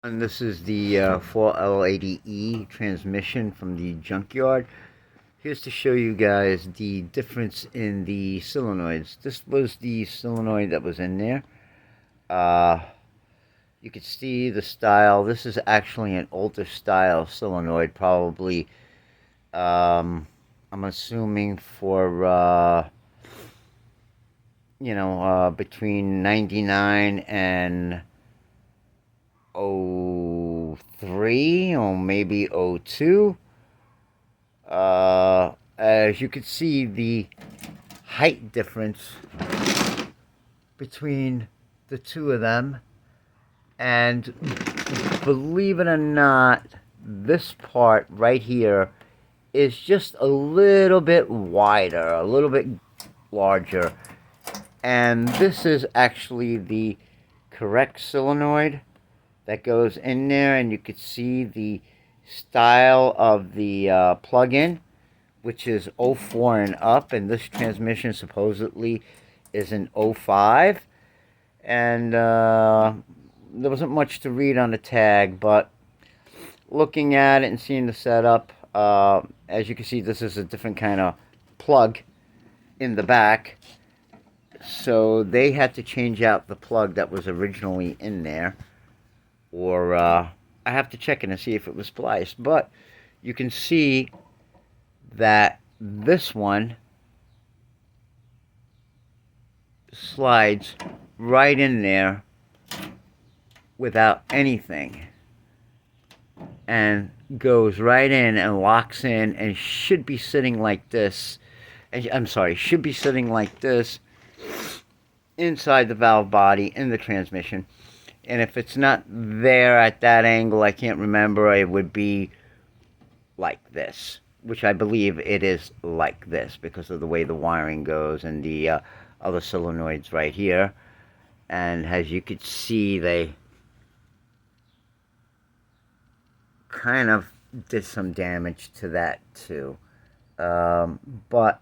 And this is the 4L80E transmission from the junkyard. Here's to show you guys the difference in the solenoids. This was the solenoid that was in there. Uh, you can see the style. This is actually an older style solenoid, probably. I'm assuming for between 99 and '03 or maybe '02. As you can see, the height difference between the two of them, and believe it or not, this part right here is just a little bit wider, a little bit larger, and this is actually the correct solenoid that goes in there, and you could see the style of the plug-in, which is '04 and up, and this transmission supposedly is an '05, and there wasn't much to read on the tag, but looking at it and seeing the setup, as you can see, this is a different kind of plug in the back, so they had to change out the plug that was originally in there, or I have to check it and see if it was spliced. But you can see that this one slides right in there without anything and goes right in and locks in and should be sitting like this. I'm sorry, should be sitting like this inside the valve body in the transmission. And if it's not there at that angle, I can't remember, it would be like this, which I believe it is like this because of the way the wiring goes and the other solenoids right here. And as you could see, they kind of did some damage to that too. But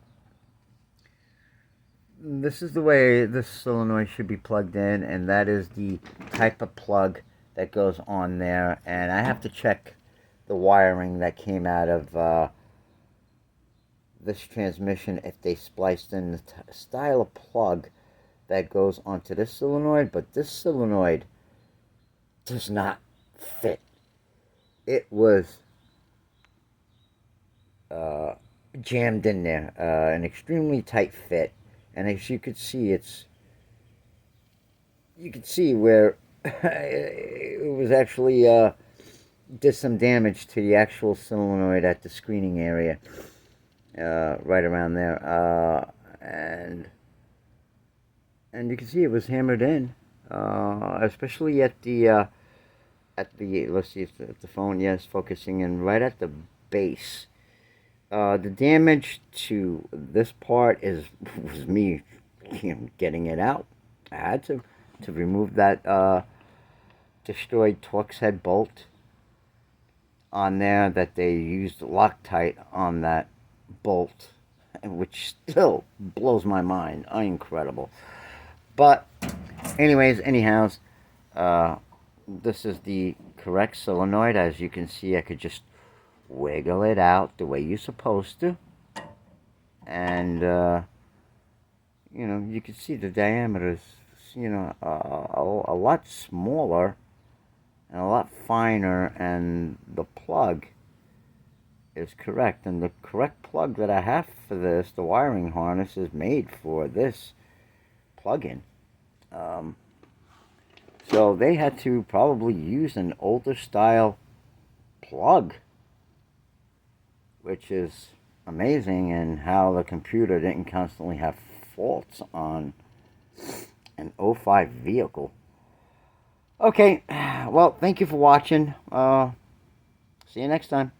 this is the way this solenoid should be plugged in, and that is the type of plug that goes on there. And I have to check the wiring that came out of this transmission if they spliced in the style of plug that goes onto this solenoid, but this solenoid does not fit. It was jammed in there, an extremely tight fit. And as you could see, you could see where it was actually did some damage to the actual solenoid at the screening area, right around there, and you can see it was hammered in, especially at the let's see if the phone, yes, focusing in right at the base. The damage to this part was me, getting it out. I had to remove that destroyed Torx head bolt on there that they used Loctite on that bolt, which still blows my mind. Incredible. But anyways, anyhows, this is the correct solenoid. As you can see, I could just wiggle it out the way you're supposed to, and you can see the diameter is a lot smaller and a lot finer, and the plug is correct, and the correct plug that I have for this, the wiring harness, is made for this plug-in. So they had to probably use an older style plug, which is amazing, and how the computer didn't constantly have faults on an '05 vehicle. Okay, well, thank you for watching. See you next time.